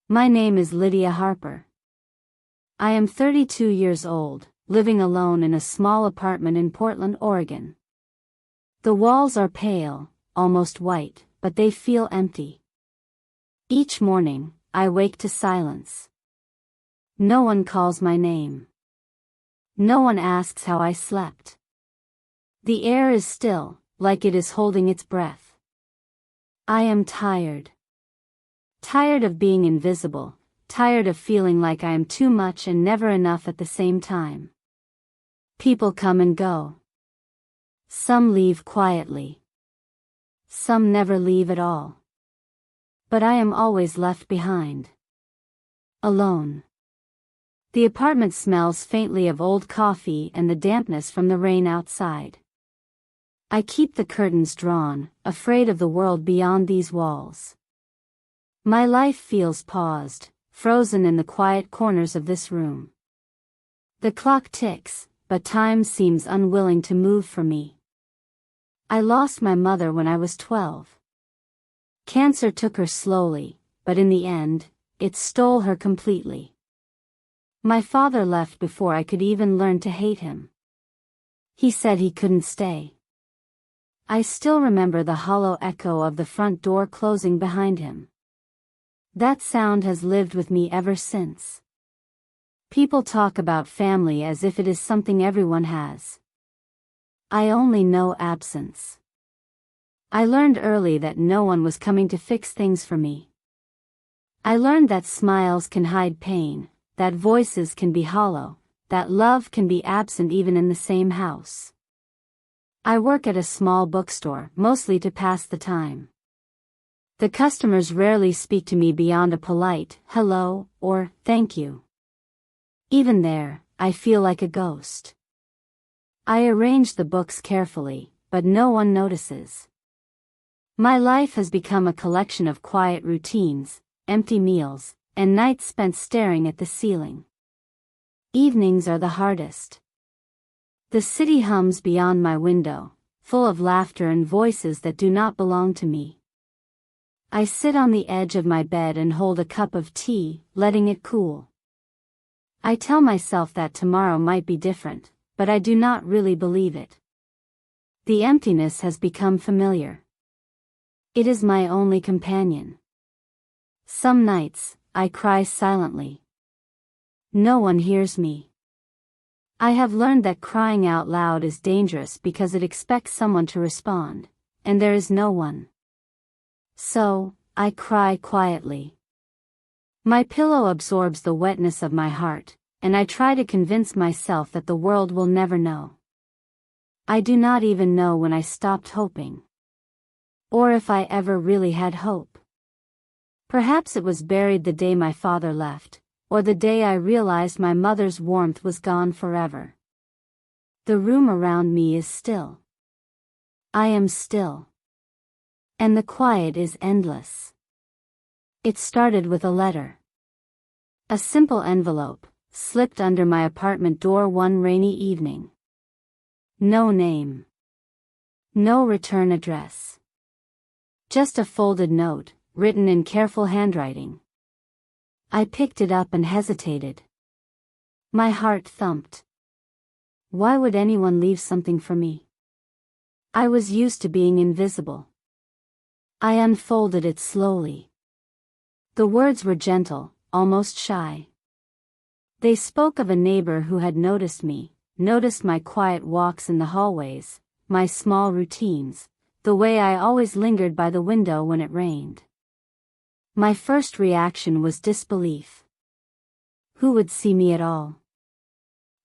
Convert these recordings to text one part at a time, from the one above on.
My name is Lydia Harper. I am 32 years old, living alone in a small apartment in Portland, Oregon. The walls are pale, almost white, but they feel empty. Each morning, I wake to silence. No one calls my name. No one asks how I slept. The air is still, like it is holding its breath. I am tired. Tired of being invisible, tired of feeling like I am too much and never enough at the same time. People come and go. Some leave quietly. Some never leave at all. But I am always left behind. Alone. The apartment smells faintly of old coffee and the dampness from the rain outside. I keep the curtains drawn, afraid of the world beyond these walls. My life feels paused, frozen in the quiet corners of this room. The clock ticks, but time seems unwilling to move for me. I lost my mother when I was 12. Cancer took her slowly, but in the end, it stole her completely. My father left before I could even learn to hate him. He said he couldn't stay. I still remember the hollow echo of the front door closing behind him. That sound has lived with me ever since. People talk about family as if it is something everyone has. I only know absence. I learned early that no one was coming to fix things for me. I learned that smiles can hide pain, that voices can be hollow, that love can be absent even in the same house. I work at a small bookstore, mostly to pass the time. The customers rarely speak to me beyond a polite hello or thank you. Even there, I feel like a ghost. I arrange the books carefully, but no one notices. My life has become a collection of quiet routines, empty meals, and nights spent staring at the ceiling. Evenings are the hardest. The city hums beyond my window, full of laughter and voices that do not belong to me. I sit on the edge of my bed and hold a cup of tea, letting it cool. I tell myself that tomorrow might be different, but I do not really believe it. The emptiness has become familiar. It is my only companion. Some nights, I cry silently. No one hears me. I have learned that crying out loud is dangerous because it expects someone to respond, and there is no one. So, I cry quietly. My pillow absorbs the wetness of my heart, and I try to convince myself that the world will never know. I do not even know when I stopped hoping. Or if I ever really had hope. Perhaps it was buried the day my father left, or the day I realized my mother's warmth was gone forever. The room around me is still. I am still. And the quiet is endless. It started with a letter. A simple envelope, slipped under my apartment door one rainy evening. No name. No return address. Just a folded note, written in careful handwriting. I picked it up and hesitated. My heart thumped. Why would anyone leave something for me? I was used to being invisible. I unfolded it slowly. The words were gentle, almost shy. They spoke of a neighbor who had noticed me, noticed my quiet walks in the hallways, my small routines, the way I always lingered by the window when it rained. My first reaction was disbelief. Who would see me at all?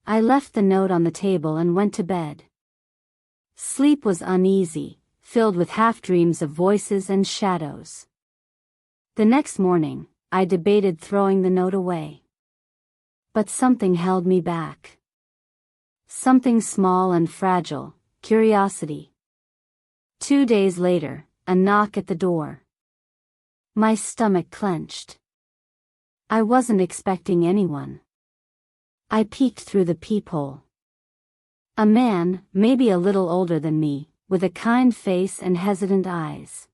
I left the note on the table and went to bed. Sleep was uneasy, filled with half-dreams of voices and shadows. The next morning, I debated throwing the note away. But something held me back. Something small and fragile, curiosity. 2 days later, a knock at the door. My stomach clenched. I wasn't expecting anyone. I peeked through the peephole. A man, maybe a little older than me, with a kind face and hesitant eyes.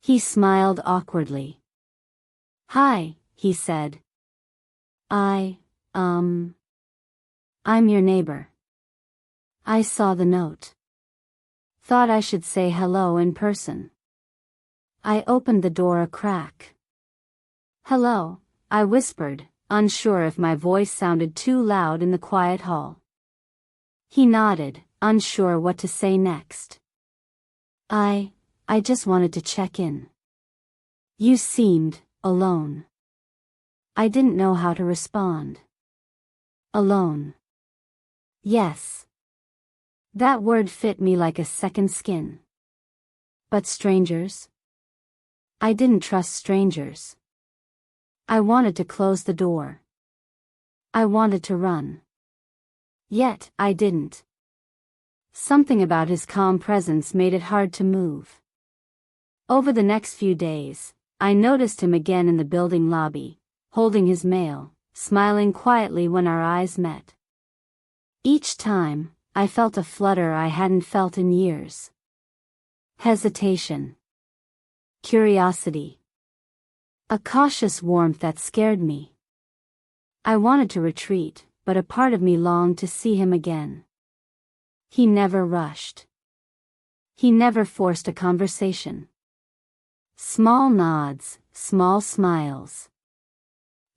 He smiled awkwardly. "Hi," he said. I, I'm your neighbor." I saw the note. Thought I should say hello in person. I opened the door a crack. "Hello," I whispered, unsure if my voice sounded too loud in the quiet hall. He nodded, unsure what to say next. I just wanted to check in. You seemed alone." I didn't know how to respond. Alone. Yes. That word fit me like a second skin. But strangers? I didn't trust strangers. I wanted to close the door. I wanted to run. Yet, I didn't. Something about his calm presence made it hard to move. Over the next few days, I noticed him again in the building lobby, holding his mail, smiling quietly when our eyes met. Each time, I felt a flutter I hadn't felt in years. Hesitation. Curiosity. A cautious warmth that scared me. I wanted to retreat, but a part of me longed to see him again. He never rushed. He never forced a conversation. Small nods, small smiles.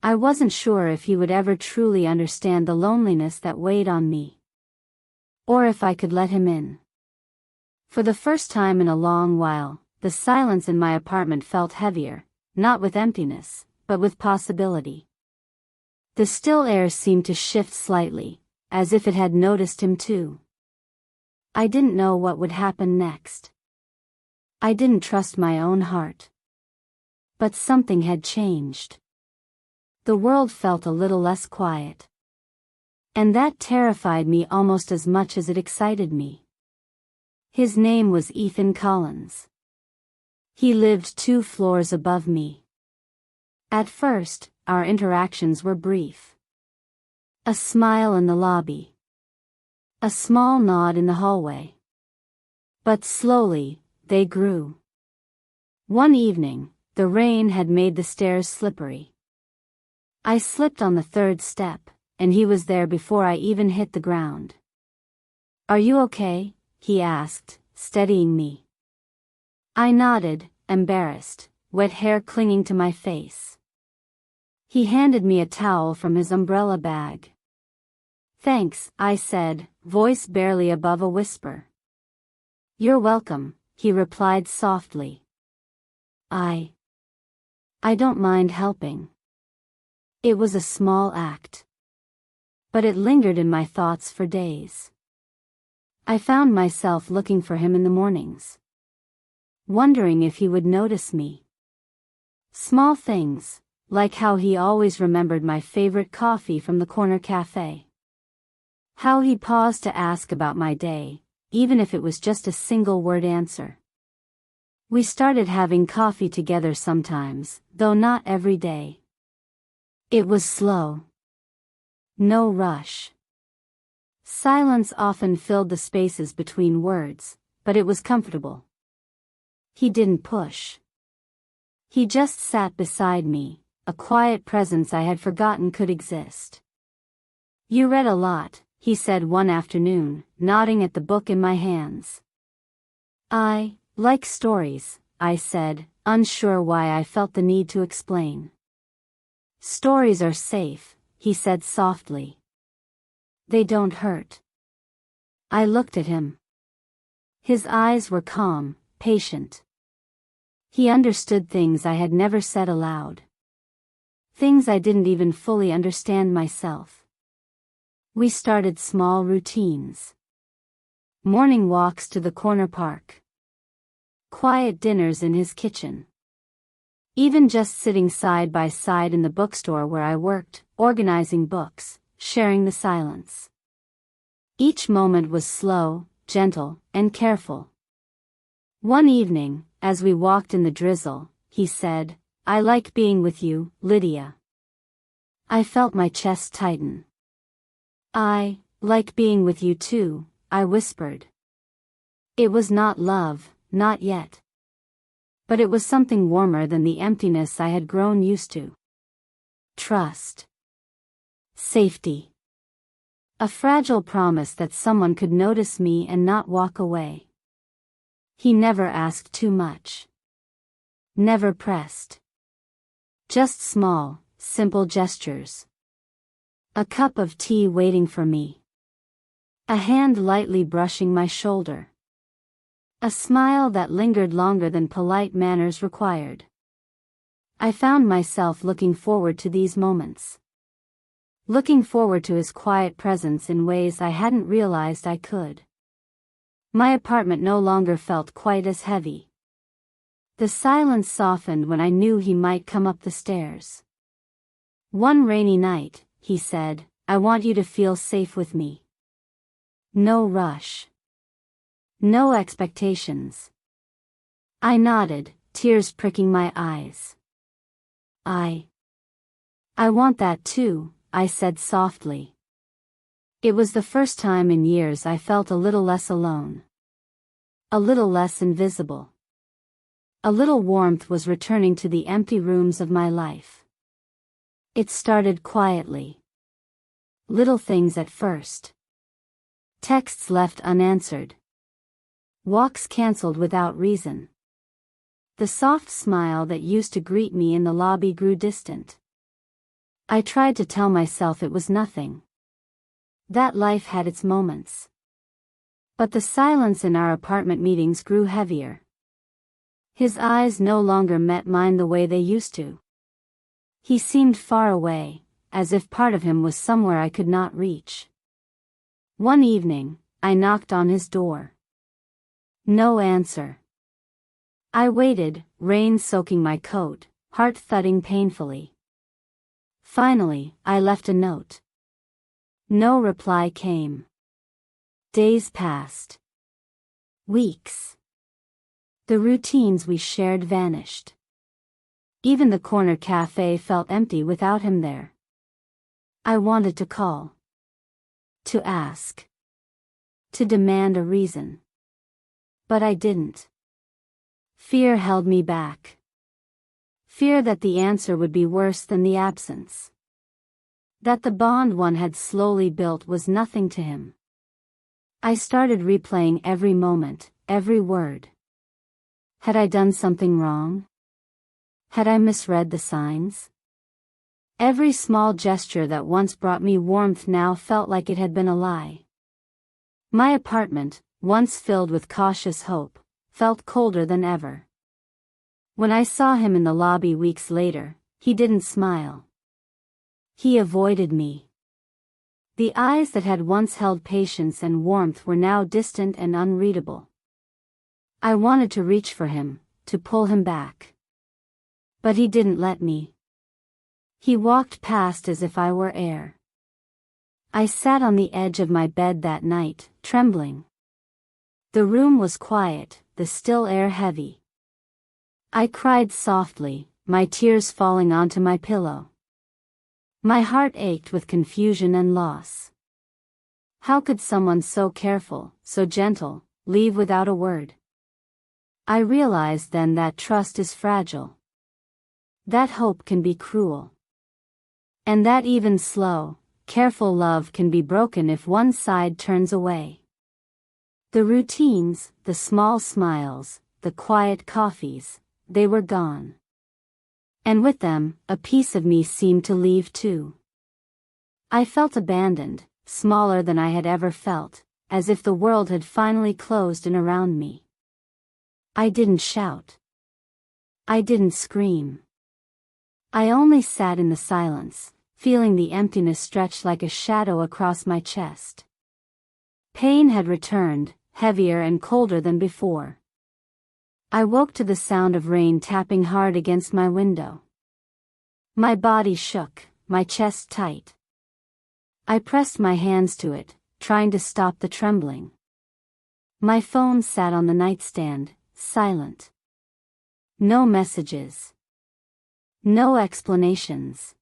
I wasn't sure if he would ever truly understand the loneliness that weighed on me. Or if I could let him in. For the first time in a long while, the silence in my apartment felt heavier, not with emptiness, but with possibility. The still air seemed to shift slightly, as if it had noticed him too. I didn't know what would happen next. I didn't trust my own heart. But something had changed. The world felt a little less quiet. And that terrified me almost as much as it excited me. His name was Ethan Collins. He lived 2 floors above me. At first, our interactions were brief. A smile in the lobby. A small nod in the hallway. But slowly, they grew. One evening, the rain had made the stairs slippery. I slipped on the 3rd step, and he was there before I even hit the ground. "Are you okay?" he asked, steadying me. I nodded, embarrassed, wet hair clinging to my face. He handed me a towel from his umbrella bag. "Thanks," I said, voice barely above a whisper. "You're welcome," he replied softly. I don't mind helping." It was a small act. But it lingered in my thoughts for days. I found myself looking for him in the mornings. Wondering if he would notice me. Small things, like how he always remembered my favorite coffee from the corner cafe. How he paused to ask about my day, even if it was just a single-word answer. We started having coffee together sometimes, though not every day. It was slow. No rush. Silence often filled the spaces between words, but it was comfortable. He didn't push. He just sat beside me, a quiet presence I had forgotten could exist. "You read a lot," he said one afternoon, nodding at the book in my hands. "I like stories," I said, unsure why I felt the need to explain. "Stories are safe," he said softly. "They don't hurt." I looked at him. His eyes were calm, patient. He understood things I had never said aloud. Things I didn't even fully understand myself. We started small routines. Morning walks to the corner park. Quiet dinners in his kitchen. Even just sitting side by side in the bookstore where I worked, organizing books, sharing the silence. Each moment was slow, gentle, and careful. One evening, as we walked in the drizzle, he said, "I like being with you, Lydia." I felt my chest tighten. "I like being with you too," I whispered. It was not love, not yet. But it was something warmer than the emptiness I had grown used to. Trust. Safety. A fragile promise that someone could notice me and not walk away. He never asked too much. Never pressed. Just small, simple gestures. A cup of tea waiting for me. A hand lightly brushing my shoulder. A smile that lingered longer than polite manners required. I found myself looking forward to these moments. Looking forward to his quiet presence in ways I hadn't realized I could. My apartment no longer felt quite as heavy. The silence softened when I knew he might come up the stairs. One rainy night, he said, "I want you to feel safe with me. No rush. No expectations." I nodded, tears pricking my eyes. I want that too, I said softly. It was the first time in years I felt a little less alone. A little less invisible. A little warmth was returning to the empty rooms of my life. It started quietly. Little things at first. Texts left unanswered. Walks cancelled without reason. The soft smile that used to greet me in the lobby grew distant. I tried to tell myself it was nothing. That life had its moments. But the silence in our apartment meetings grew heavier. His eyes no longer met mine the way they used to. He seemed far away, as if part of him was somewhere I could not reach. One evening, I knocked on his door. No answer. I waited, rain soaking my coat, heart thudding painfully. Finally, I left a note. No reply came. Days passed. Weeks. The routines we shared vanished. Even the corner cafe felt empty without him there. I wanted to call. To ask. To demand a reason. But I didn't. Fear held me back. Fear that the answer would be worse than the absence. That the bond one had slowly built was nothing to him. I started replaying every moment, every word. Had I done something wrong? Had I misread the signs? Every small gesture that once brought me warmth now felt like it had been a lie. My apartment, once filled with cautious hope, felt colder than ever. When I saw him in the lobby weeks later, he didn't smile. He avoided me. The eyes that had once held patience and warmth were now distant and unreadable. I wanted to reach for him, to pull him back. But he didn't let me. He walked past as if I were air. I sat on the edge of my bed that night, trembling. The room was quiet, the still air heavy. I cried softly, my tears falling onto my pillow. My heart ached with confusion and loss. How could someone so careful, so gentle, leave without a word? I realized then that trust is fragile. That hope can be cruel. And that even slow, careful love can be broken if one side turns away. The routines, the small smiles, the quiet coffees, they were gone. And with them, a piece of me seemed to leave too. I felt abandoned, smaller than I had ever felt, as if the world had finally closed in around me. I didn't shout. I didn't scream. I only sat in the silence, feeling the emptiness stretch like a shadow across my chest. Pain had returned, heavier and colder than before. I woke to the sound of rain tapping hard against my window. My body shook, my chest tight. I pressed my hands to it, trying to stop the trembling. My phone sat on the nightstand, silent. No messages. No explanations.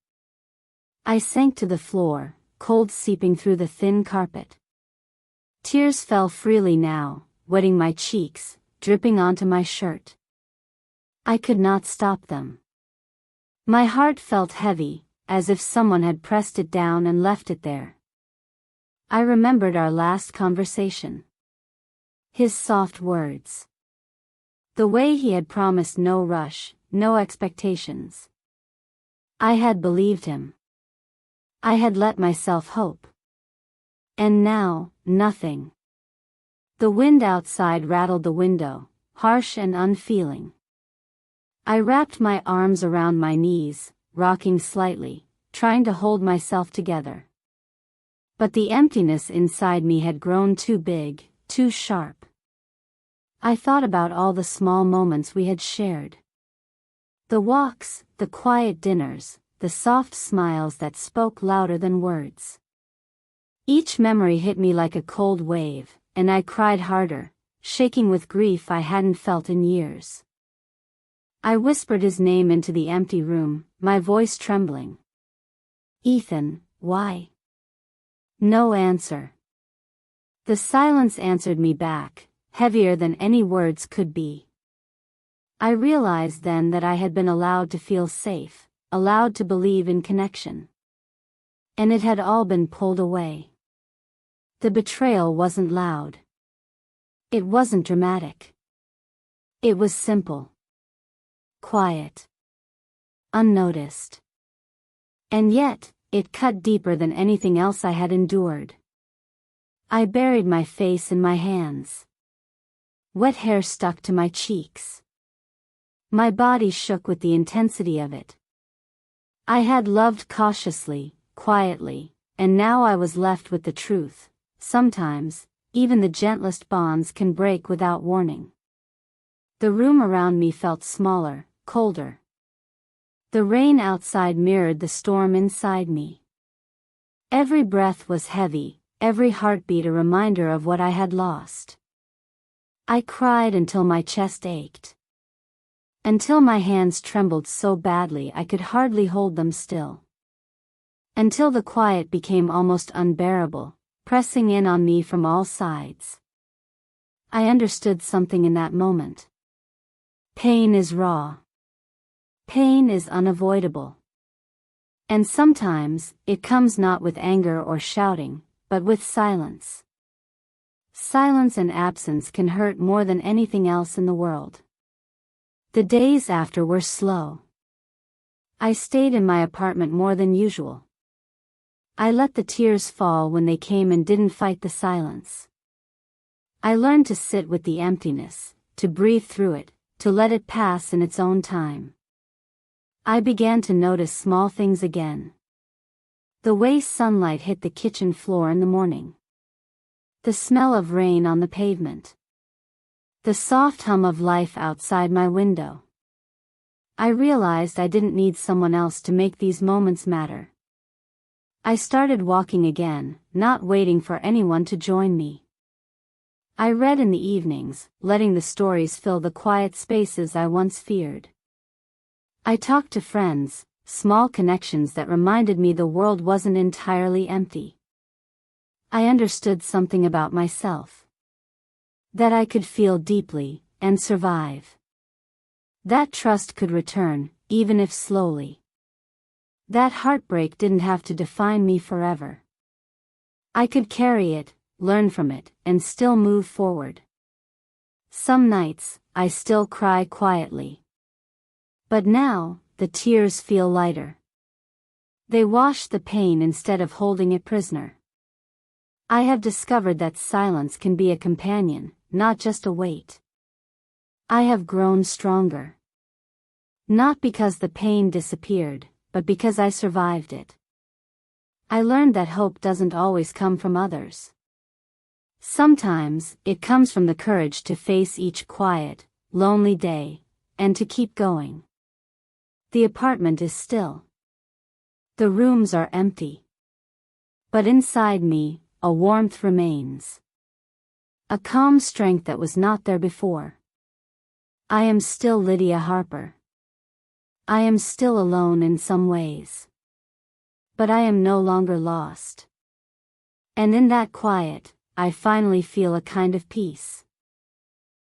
I sank to the floor, cold seeping through the thin carpet. Tears fell freely now, wetting my cheeks, dripping onto my shirt. I could not stop them. My heart felt heavy, as if someone had pressed it down and left it there. I remembered our last conversation. His soft words. The way he had promised no rush, no expectations. I had believed him. I had let myself hope. And now, nothing. The wind outside rattled the window, harsh and unfeeling. I wrapped my arms around my knees, rocking slightly, trying to hold myself together. But the emptiness inside me had grown too big, too sharp. I thought about all the small moments we had shared. The walks, the quiet dinners, the soft smiles that spoke louder than words. Each memory hit me like a cold wave, and I cried harder, shaking with grief I hadn't felt in years. I whispered his name into the empty room, my voice trembling. Ethan, why? No answer. The silence answered me back, heavier than any words could be. I realized then that I had been allowed to feel safe, allowed to believe in connection. And it had all been pulled away. The betrayal wasn't loud. It wasn't dramatic. It was simple. Quiet. Unnoticed. And yet, it cut deeper than anything else I had endured. I buried my face in my hands. Wet hair stuck to my cheeks. My body shook with the intensity of it. I had loved cautiously, quietly, and now I was left with the truth. Sometimes, even the gentlest bonds can break without warning. The room around me felt smaller, colder. The rain outside mirrored the storm inside me. Every breath was heavy, every heartbeat a reminder of what I had lost. I cried until my chest ached. Until my hands trembled so badly I could hardly hold them still. Until the quiet became almost unbearable, pressing in on me from all sides. I understood something in that moment. Pain is raw. Pain is unavoidable. And sometimes, it comes not with anger or shouting, but with silence. Silence and absence can hurt more than anything else in the world. The days after were slow. I stayed in my apartment more than usual. I let the tears fall when they came and didn't fight the silence. I learned to sit with the emptiness, to breathe through it, to let it pass in its own time. I began to notice small things again. The way sunlight hit the kitchen floor in the morning. The smell of rain on the pavement. The soft hum of life outside my window. I realized I didn't need someone else to make these moments matter. I started walking again, not waiting for anyone to join me. I read in the evenings, letting the stories fill the quiet spaces I once feared. I talked to friends, small connections that reminded me the world wasn't entirely empty. I understood something about myself. That I could feel deeply, and survive. That trust could return, even if slowly. That heartbreak didn't have to define me forever. I could carry it, learn from it, and still move forward. Some nights, I still cry quietly. But now, the tears feel lighter. They wash the pain instead of holding it prisoner. I have discovered that silence can be a companion, not just a weight. I have grown stronger. Not because the pain disappeared, but because I survived it. I learned that hope doesn't always come from others. Sometimes, it comes from the courage to face each quiet, lonely day, and to keep going. The apartment is still. The rooms are empty. But inside me, a warmth remains. A calm strength that was not there before. I am still Lydia Harper. I am still alone in some ways. But I am no longer lost. And in that quiet, I finally feel a kind of peace.